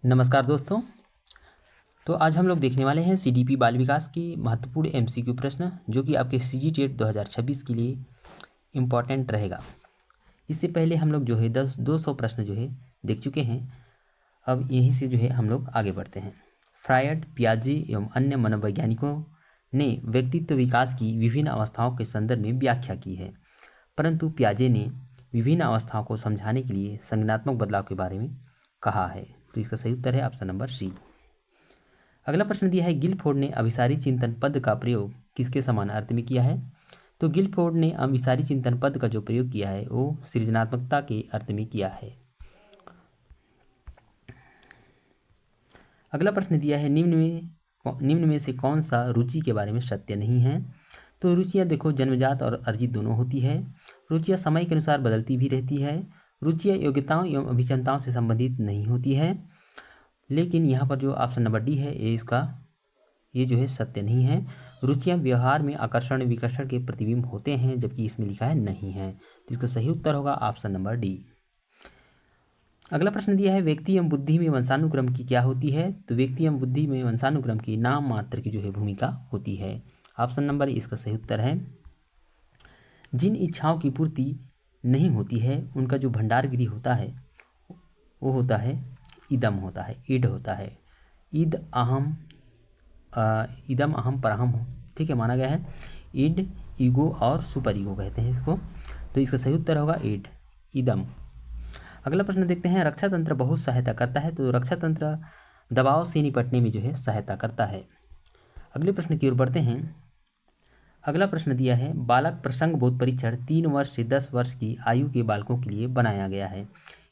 नमस्कार दोस्तों। तो आज हम लोग देखने वाले हैं सीडीपी बाल विकास की महत्वपूर्ण एमसीक्यू प्रश्न, जो कि आपके सीजीटेट 2026 के लिए इम्पॉर्टेंट रहेगा। इससे पहले हम लोग जो है 200 प्रश्न जो है देख चुके हैं। अब यहीं से जो है हम लोग आगे बढ़ते हैं। फ्रायड, पियाजे एवं अन्य मनोवैज्ञानिकों ने व्यक्तित्व विकास की विभिन्न अवस्थाओं के संदर्भ में व्याख्या की है, परंतु पियाजे ने विभिन्न अवस्थाओं को समझाने के लिए संज्ञानात्मक बदलाव के बारे में कहा है। तो इसका सही उत्तर है ऑप्शन नंबर सी। अगला प्रश्न दिया है, गिलफोर्ड ने अभिसारी चिंतन पद का प्रयोग किसके समान अर्थ में किया है? तो गिलफोर्ड ने अभिसारी चिंतन पद का जो प्रयोग किया है वो सृजनात्मकता के अर्थ में किया है। अगला प्रश्न दिया है, निम्न में से कौन सा रुचि के बारे में सत्य नहीं है? तो रुचियाँ देखो जन्मजात और अर्जित दोनों होती है। रुचियाँ समय के अनुसार बदलती भी रहती है। रुचियाँ योग्यताओं एवं अभिक्षमताओं से संबंधित नहीं होती है। लेकिन यहाँ पर जो ऑप्शन नंबर डी है ये जो है सत्य नहीं है। रुचियाँ व्यवहार में आकर्षण विकर्षण के प्रतिबिंब होते हैं, जबकि इसमें लिखा है नहीं है। तो इसका सही उत्तर होगा ऑप्शन नंबर डी। अगला प्रश्न दिया है, व्यक्ति एवं बुद्धि में वंशानुक्रम की क्या होती है? तो व्यक्ति एवं बुद्धि में वंशानुक्रम की नाम मात्र की जो है भूमिका होती है। ऑप्शन नंबर इसका सही उत्तर है। जिन इच्छाओं की पूर्ति नहीं होती है उनका जो भंडारगिरी होता है वो होता है इदम होता है, ईड होता है। इदम अहम परहम हो, ठीक है, माना गया है। ईड, ईगो और सुपर ईगो कहते हैं इसको। तो इसका सही उत्तर होगा ईड, इदम। अगला प्रश्न देखते हैं, रक्षा तंत्र बहुत सहायता करता है। तो रक्षा तंत्र दबाव से निपटने में जो है सहायता करता है। अगले प्रश्न की ओर बढ़ते हैं। अगला प्रश्न दिया है, बालक प्रसंग बोध परीक्षण 3 वर्ष से 10 वर्ष की आयु के बालकों के लिए बनाया गया है।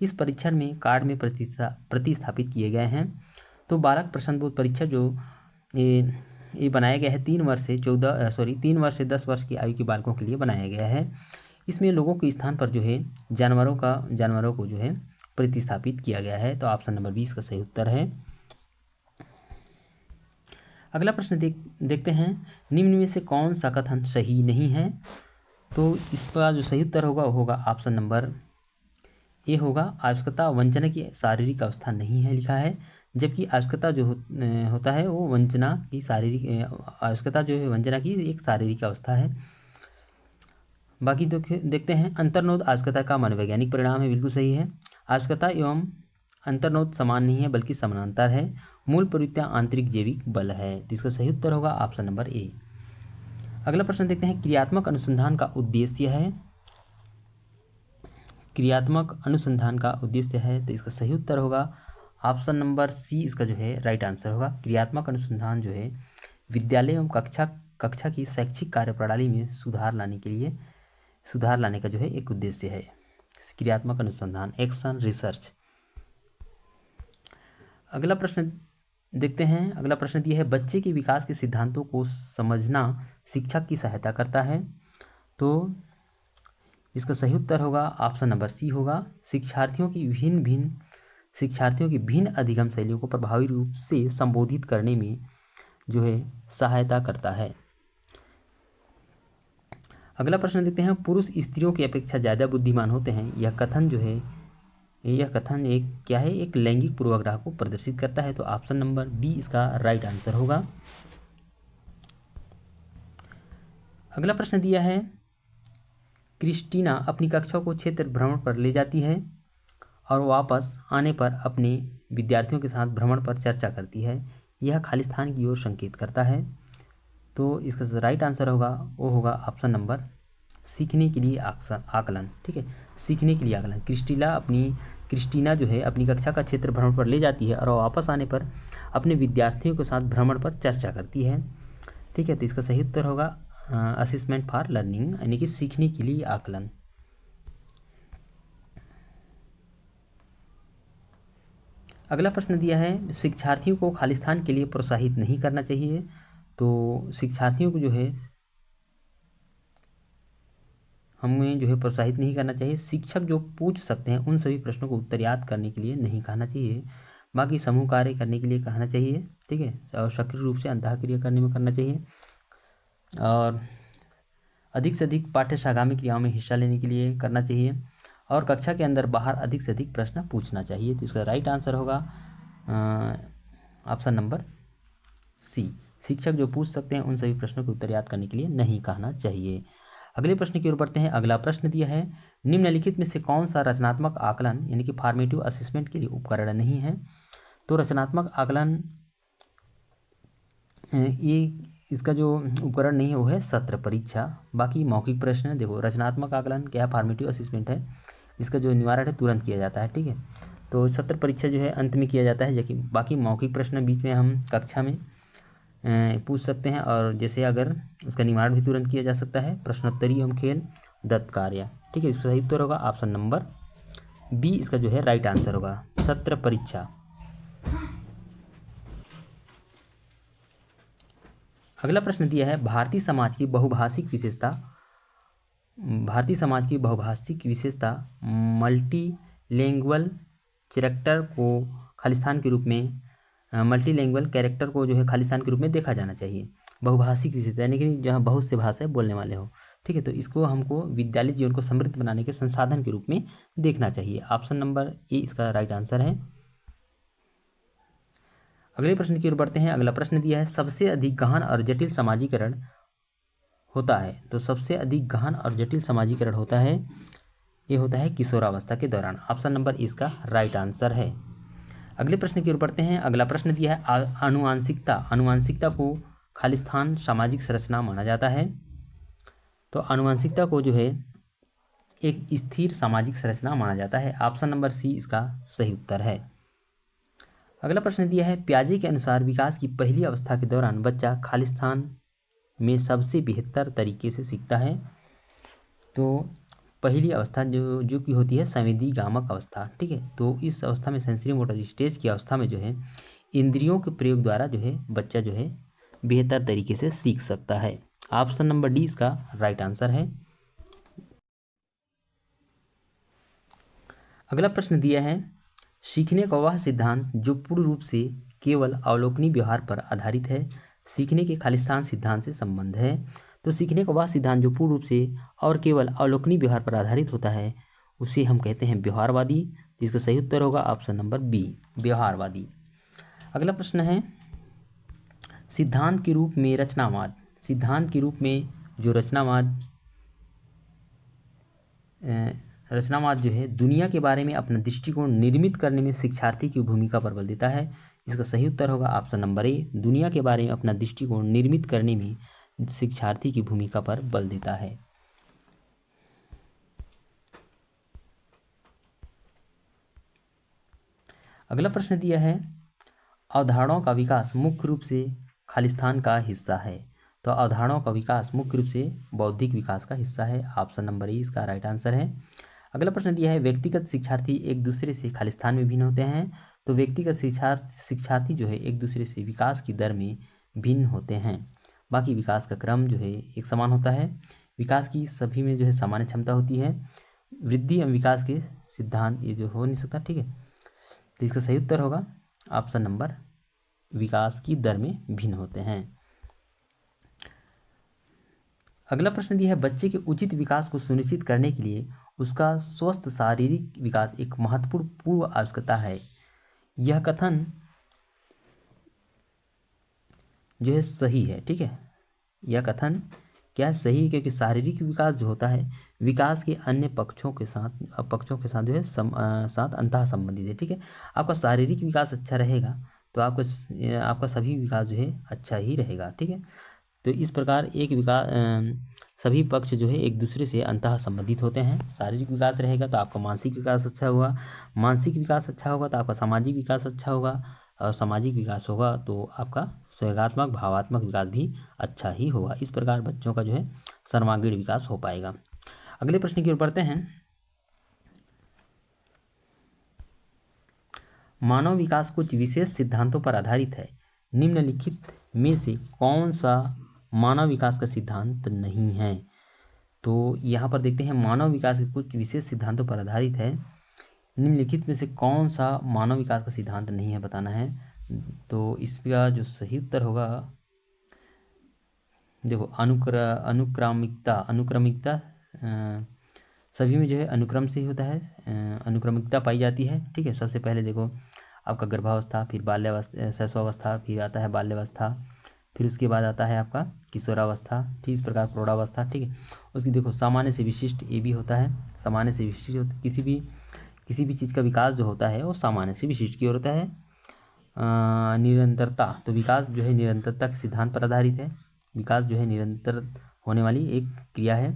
इस परीक्षण में कार्ड में प्रतिस्थापित किए गए हैं। तो बालक प्रसंग बोध परीक्षण जो ये बनाया गया है 3 वर्ष से 10 वर्ष की आयु के बालकों के लिए बनाया गया है। इसमें लोगों के स्थान पर जो है जानवरों को जो है प्रतिस्थापित किया गया है। तो ऑप्शन नंबर 20 का सही उत्तर है। अगला प्रश्न देखते हैं, निम्न में से कौन सा कथन सही नहीं है? तो इसका जो सही उत्तर होगा ऑप्शन नंबर ए होगा। आवश्यकता वंचना की शारीरिक अवस्था नहीं है लिखा है, जबकि आवश्यकता जो होता है वो वंचना की आवश्यकता जो है वंचना की एक शारीरिक अवस्था है। बाकी देखते हैं, अंतर्नोद आवश्यकता का मनोवैज्ञानिक परिणाम है, बिल्कुल सही है। आवश्यकता एवं अंतर्नोद समान नहीं है बल्कि समानांतर है। मूल प्रवृत्तियां आंतरिक जैविक बल है। तो इसका सही उत्तर होगा ऑप्शन नंबर ए। अगला प्रश्न देखते हैं, क्रियात्मक अनुसंधान का उद्देश्य है। क्रियात्मक अनुसंधान का उद्देश्य है, तो इसका सही उत्तर होगा ऑप्शन नंबर सी, इसका जो है राइट आंसर होगा। क्रियात्मक अनुसंधान जो है विद्यालय एवं कक्षा की शैक्षिक कार्यप्रणाली में सुधार लाने का जो है एक उद्देश्य है। क्रियात्मक अनुसंधान, एक्शन रिसर्च। अगला प्रश्न देखते हैं। अगला प्रश्न दिया है, बच्चे के विकास के सिद्धांतों को समझना शिक्षक की सहायता करता है। तो इसका सही उत्तर होगा ऑप्शन नंबर सी होगा। शिक्षार्थियों की भिन्न अधिगम शैलियों को प्रभावी रूप से संबोधित करने में जो है सहायता करता है। अगला प्रश्न देखते हैं, पुरुष स्त्रियों की अपेक्षा ज़्यादा बुद्धिमान होते हैं। यह कथन एक लैंगिक पूर्वाग्रह को प्रदर्शित करता है। तो ऑप्शन नंबर बी इसका राइट आंसर होगा। अगला प्रश्न दिया है, क्रिस्टीना अपनी कक्षा को क्षेत्र भ्रमण पर ले जाती है और वापस आने पर अपने विद्यार्थियों के साथ भ्रमण पर चर्चा करती है। यह खालिस्तान की ओर संकेत करता है। तो इसका राइट आंसर होगा ऑप्शन नंबर सीखने के लिए आकलन, ठीक है, सीखने के लिए आकलन। क्रिस्टीना जो है अपनी कक्षा का क्षेत्र भ्रमण पर ले जाती है और वापस आने पर अपने विद्यार्थियों के साथ भ्रमण पर चर्चा करती है, ठीक है। तो इसका सही उत्तर होगा असेसमेंट फॉर लर्निंग, यानी कि सीखने के लिए आकलन। अगला प्रश्न दिया है, शिक्षार्थियों को खालिस्तान के लिए प्रोत्साहित नहीं करना चाहिए। तो शिक्षार्थियों को जो है हमें जो है प्रोत्साहित नहीं करना चाहिए। शिक्षक जो पूछ सकते हैं उन सभी प्रश्नों को उत्तर याद करने के लिए नहीं कहना चाहिए, बाकी समूह कार्य करने के लिए कहना चाहिए, ठीक है, और सक्रिय रूप से अंतःक्रिया करने में करना चाहिए, और अधिक से अधिक पाठ्य सागामी क्रियाओं में हिस्सा लेने के लिए करना चाहिए, और कक्षा के अंदर बाहर अधिक से अधिक प्रश्न पूछना चाहिए। तो इसका राइट आंसर होगा ऑप्शन नंबर सी, शिक्षक जो पूछ सकते हैं उन सभी प्रश्नों के उत्तर याद करने के लिए नहीं कहना चाहिए। अगले प्रश्न की ओर बढ़ते हैं। अगला प्रश्न दिया है, निम्नलिखित में से कौन सा रचनात्मक आकलन यानी कि फॉर्मेटिव असेसमेंट के लिए उपकरण नहीं है? तो रचनात्मक आकलन ये इसका जो उपकरण नहीं है वो है सत्र परीक्षा। बाकी मौखिक प्रश्न, देखो रचनात्मक आकलन क्या फॉर्मेटिव असेसमेंट है, इसका जो निवारण है तुरंत किया जाता है, ठीक है। तो सत्र परीक्षा जो है अंत में किया जाता है, जबकि बाकी मौखिक प्रश्न बीच में हम कक्षा में पूछ सकते हैं, और जैसे अगर उसका निवारण भी तुरंत किया जा सकता है। प्रश्नोत्तरी एवं खेल, दत्त कार्य, ठीक है। इसका सही उत्तर होगा ऑप्शन नंबर बी, इसका जो है राइट आंसर होगा, सत्र परीक्षा। अगला प्रश्न दिया है, भारतीय समाज की बहुभाषिक विशेषता मल्टीलैंग्वेज कैरेक्टर को खालिस्तान के रूप में देखा जाना चाहिए। बहुभाषिक विशेषता यानी कि जहाँ बहुत से भाषाएं बोलने वाले हो, ठीक है। तो इसको हमको विद्यालय जीवन को समृद्ध बनाने के संसाधन के रूप में देखना चाहिए। ऑप्शन नंबर ए इसका राइट आंसर है। अगले प्रश्न की ओर बढ़ते हैं। अगला प्रश्न दिया है, सबसे अधिक गहन और जटिल समाजीकरण होता है। तो सबसे अधिक गहन और जटिल समाजीकरण होता है, ये होता है किशोरावस्था के दौरान। ऑप्शन नंबर इसका राइट आंसर है। अगले प्रश्न की ओर बढ़ते हैं। अगला प्रश्न दिया है, आनुवांशिकता को खालिस्तान सामाजिक संरचना माना जाता है। तो आनुवांशिकता को जो है एक स्थिर सामाजिक संरचना माना जाता है। ऑप्शन नंबर सी इसका सही उत्तर है। अगला प्रश्न दिया है, पियाजे के अनुसार विकास की पहली अवस्था के दौरान बच्चा खालिस्तान में सबसे बेहतर तरीके से सीखता है। तो पहली अवस्था जो कि होती है संवेदीगामक अवस्था, ठीक है। तो इस अवस्था में सेंसरी मोटर स्टेज की अवस्था में जो है इंद्रियों के प्रयोग द्वारा जो है बच्चा जो है बेहतर तरीके से सीख सकता है। ऑप्शन नंबर डी इसका राइट आंसर है। अगला प्रश्न दिया है, सीखने का वह सिद्धांत जो पूर्ण रूप से केवल अवलोकनीय व्यवहार पर आधारित है, सीखने के खालिस्तान सिद्धांत से संबंध है। तो सीखने का वह सिद्धांत जो पूर्ण रूप से और केवल अवलोकनीय व्यवहार पर आधारित होता है उसे हम कहते हैं व्यवहारवादी। इसका सही उत्तर होगा ऑप्शन नंबर बी, व्यवहारवादी। अगला प्रश्न है, सिद्धांत के रूप में रचनावाद, सिद्धांत के रूप में जो रचनावाद जो है दुनिया के बारे में अपना दृष्टिकोण निर्मित करने में शिक्षार्थी की भूमिका पर बल देता है। इसका सही उत्तर होगा ऑप्शन नंबर ए, दुनिया के बारे में अपना दृष्टिकोण निर्मित करने में शिक्षार्थी की भूमिका पर बल देता है। अगला प्रश्न दिया है, अवधारणाओं का विकास मुख्य रूप से खालिस्तान का हिस्सा है। तो अवधारणाओं का विकास मुख्य रूप से बौद्धिक विकास का हिस्सा है। ऑप्शन नंबर ए इसका राइट आंसर है। अगला प्रश्न दिया है, व्यक्तिगत शिक्षार्थी एक दूसरे से खालिस्तान में भिन्न होते हैं। तो व्यक्तिगत शिक्षार्थी जो है एक दूसरे से विकास की दर में भिन्न होते हैं, बाकी विकास का क्रम जो है एक समान होता है। विकास की सभी में जो है सामान्य क्षमता होती है। वृद्धि एवं विकास के सिद्धांत ये जो हो नहीं सकता, ठीक है। तो इसका सही उत्तर होगा ऑप्शन नंबर, विकास की दर में भिन्न होते हैं। अगला प्रश्न दिया है, बच्चे के उचित विकास को सुनिश्चित करने के लिए उसका स्वस्थ शारीरिक विकास एक महत्वपूर्ण पूर्व आवश्यकता है। यह कथन जो है सही है, ठीक है। यह कथन क्या है, सही है, क्योंकि शारीरिक विकास जो होता है विकास के अन्य पक्षों के साथ जो है साथ अंतः संबंधित है, ठीक है। आपका शारीरिक विकास अच्छा रहेगा तो आपका सभी विकास जो है अच्छा ही रहेगा, ठीक है। तो इस प्रकार सभी पक्ष जो है एक दूसरे से अंतः संबंधित होते हैं। शारीरिक विकास रहेगा तो आपका मानसिक विकास अच्छा होगा, मानसिक विकास अच्छा होगा तो आपका सामाजिक विकास अच्छा होगा, और सामाजिक विकास होगा तो आपका संवेगात्मक भावात्मक विकास भी अच्छा ही होगा। इस प्रकार बच्चों का जो है सर्वांगीण विकास हो पाएगा। अगले प्रश्न की ओर बढ़ते हैं। मानव विकास कुछ विशेष सिद्धांतों पर आधारित है, निम्नलिखित में से कौन सा मानव विकास का सिद्धांत नहीं है? तो यहाँ पर देखते हैं, मानव विकास के कुछ विशेष सिद्धांतों पर आधारित है, निम्नलिखित में से कौन सा मानव विकास का सिद्धांत नहीं है बताना है। तो इसका जो सही उत्तर होगा, देखो अनुक्रमिकता सभी में जो है अनुक्रम से ही होता है, अनुक्रमिकता पाई जाती है, ठीक है। सबसे पहले देखो आपका गर्भावस्था, फिर बाल्यावस्था, शैशवावस्था, फिर आता है बाल्यावस्था, फिर उसके बाद आता है आपका किशोरावस्था, ठीक इस प्रकार प्रौढ़ावस्था। ठीक है, उसकी देखो सामान्य से विशिष्ट ये भी होता है, सामान्य से विशिष्ट किसी भी चीज़ का विकास जो होता है वो सामान्य से विशिष्ट की ओर होता है। निरंतरता, तो विकास जो है निरंतरता के सिद्धांत पर आधारित है, विकास जो है निरंतर होने वाली एक क्रिया है।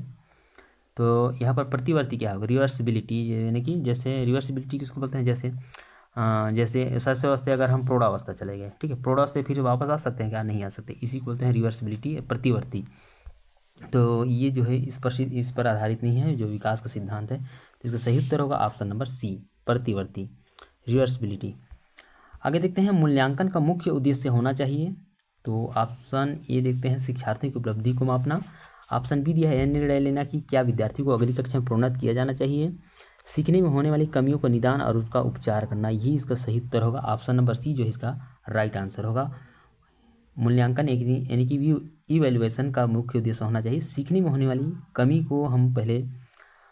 तो यहाँ पर प्रतिवर्ती क्या होगा, रिवर्सिबिलिटी, यानी कि जैसे रिवर्सिबिलिटी किसको बोलते हैं, जैसे शैशवावस्था अगर हम प्रौढ़ावस्था चले गए, ठीक है, प्रौढ़ावस्था फिर वापस आ सकते हैं क्या, नहीं आ सकते, इसी को बोलते हैं रिवर्सिबिलिटी, प्रतिवर्ती। तो ये जो है इस पर आधारित नहीं है जो विकास का सिद्धांत है। तो इसका सही उत्तर होगा ऑप्शन नंबर सी, प्रतिवर्ती, रिवर्सिबिलिटी। आगे देखते हैं मूल्यांकन का मुख्य उद्देश्य होना चाहिए। तो ऑप्शन ए देखते हैं शिक्षार्थियों की उपलब्धि को मापना। ऑप्शन बी दिया है यह निर्णय लेना कि क्या विद्यार्थी को अगली कक्षा में प्रोन्नत किया जाना चाहिए। सीखने में होने वाली कमियों का निदान और उसका उपचार करना, यही इसका सही उत्तर होगा। ऑप्शन नंबर सी जो है इसका राइट आंसर होगा। मूल्यांकन यानी कि इवैल्यूएशन का मुख्य उद्देश्य होना चाहिए सीखने में होने वाली कमी को हम पहले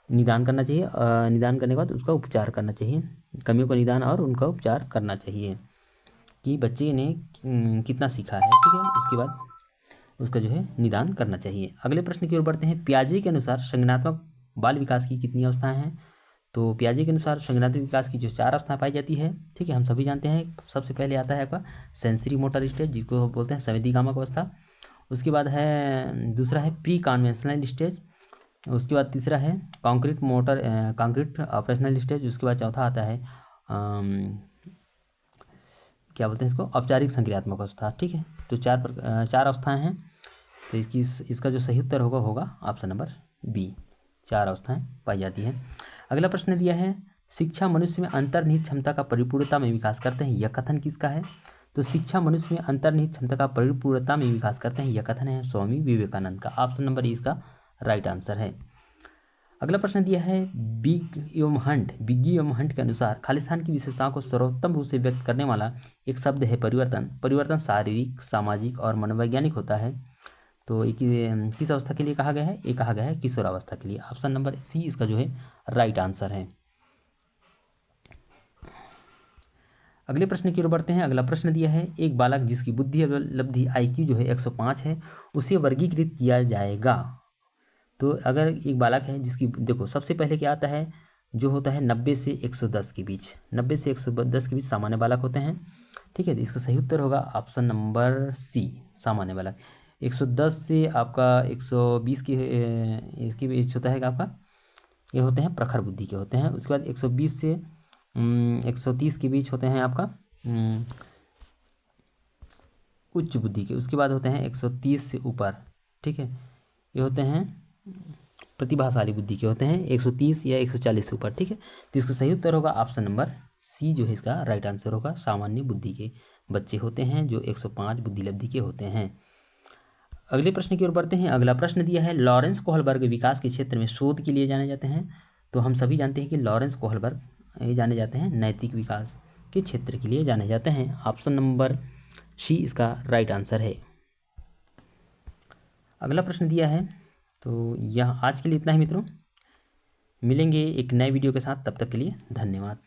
निदान करना चाहिए, निदान करने के बाद उसका उपचार करना चाहिए, कमियों का निदान और उनका उपचार करना चाहिए कि बच्चे ने कितना सीखा है, ठीक है, उसके बाद उसका जो है निदान करना चाहिए। अगले प्रश्न की ओर बढ़ते हैं। पियाजे के अनुसार संज्ञानात्मक बाल विकास की कितनी अवस्थाएं हैं। तो पियाजे के अनुसार संज्ञानात्मक विकास की जो 4 अवस्थाएं पाई जाती है, ठीक है, हम सभी जानते हैं। सबसे पहले आता है आपका सेंसरी मोटर स्टेज, जिसको बोलते हैं संवेदीगामक अवस्था। उसके बाद है दूसरा है प्री कन्वेंशनल स्टेज। उसके बाद तीसरा है कॉन्क्रीट ऑपरेशनल स्टेज। उसके बाद चौथा आता है क्या बोलते हैं इसको, औपचारिक संक्रियात्मक अवस्था। ठीक है, तो 4 अवस्थाएं हैं। तो इसका जो सही उत्तर होगा ऑप्शन नंबर बी, 4 अवस्थाएं पाई जाती हैं। अगला प्रश्न दिया है शिक्षा मनुष्य में अंतर्निहित क्षमता का परिपूर्णता में विकास करते हैं, यह कथन किसका है। तो शिक्षा मनुष्य में अंतर्निहित क्षमता का परिपूर्णता में विकास करते हैं, यह कथन है स्वामी विवेकानंद का। ऑप्शन नंबर ए इसका राइट आंसर है। अगला प्रश्न दिया है बिग्गी एवं हंट के अनुसार खालिस्तान की विशेषताओं को सर्वोत्तम रूप से व्यक्त करने वाला एक शब्द है परिवर्तन शारीरिक, सामाजिक और मनोवैज्ञानिक होता है। तो किस अवस्था के लिए कहा गया है, ये कहा गया है किशोरावस्था के लिए। ऑप्शन नंबर सी इसका जो है राइट आंसर है। अगले प्रश्न की ओर बढ़ते हैं। अगला प्रश्न दिया है एक बालक जिसकी बुद्धि उपलब्धि IQ जो है 105 है, उसे वर्गीकृत किया जाएगा। तो अगर एक बालक है जिसकी, देखो सबसे पहले क्या आता है, जो होता है 90 से 110 के बीच, 90 से 110 के बीच सामान्य बालक होते हैं। ठीक है, तो इसका सही उत्तर होगा ऑप्शन नंबर सी, सामान्य बालक। 110 से आपका 120 की इसकी बीच होता है आपका, ये होते हैं प्रखर बुद्धि के होते हैं। उसके बाद 120 से 130 के बीच होते हैं आपका उच्च बुद्धि के। उसके बाद होते हैं 130 से ऊपर, ठीक है, ये होते हैं प्रतिभाशाली बुद्धि के होते हैं 130 या 140 से ऊपर। ठीक है, तो इसका सही उत्तर होगा ऑप्शन नंबर सी जो है इसका राइट आंसर होगा। सामान्य बुद्धि के बच्चे होते हैं जो 105 बुद्धि लब्धि के होते हैं। अगले प्रश्न की ओर बढ़ते हैं। अगला प्रश्न दिया है लॉरेंस कोहलबर्ग विकास के क्षेत्र में शोध के लिए जाने जाते हैं। तो हम सभी जानते हैं कि लॉरेंस कोहलबर्ग ये जाने जाते हैं नैतिक विकास के क्षेत्र के लिए जाने जाते हैं। ऑप्शन नंबर सी इसका राइट आंसर है। अगला प्रश्न दिया है, तो यह आज के लिए इतना ही मित्रों, मिलेंगे एक नए वीडियो के साथ, तब तक के लिए धन्यवाद।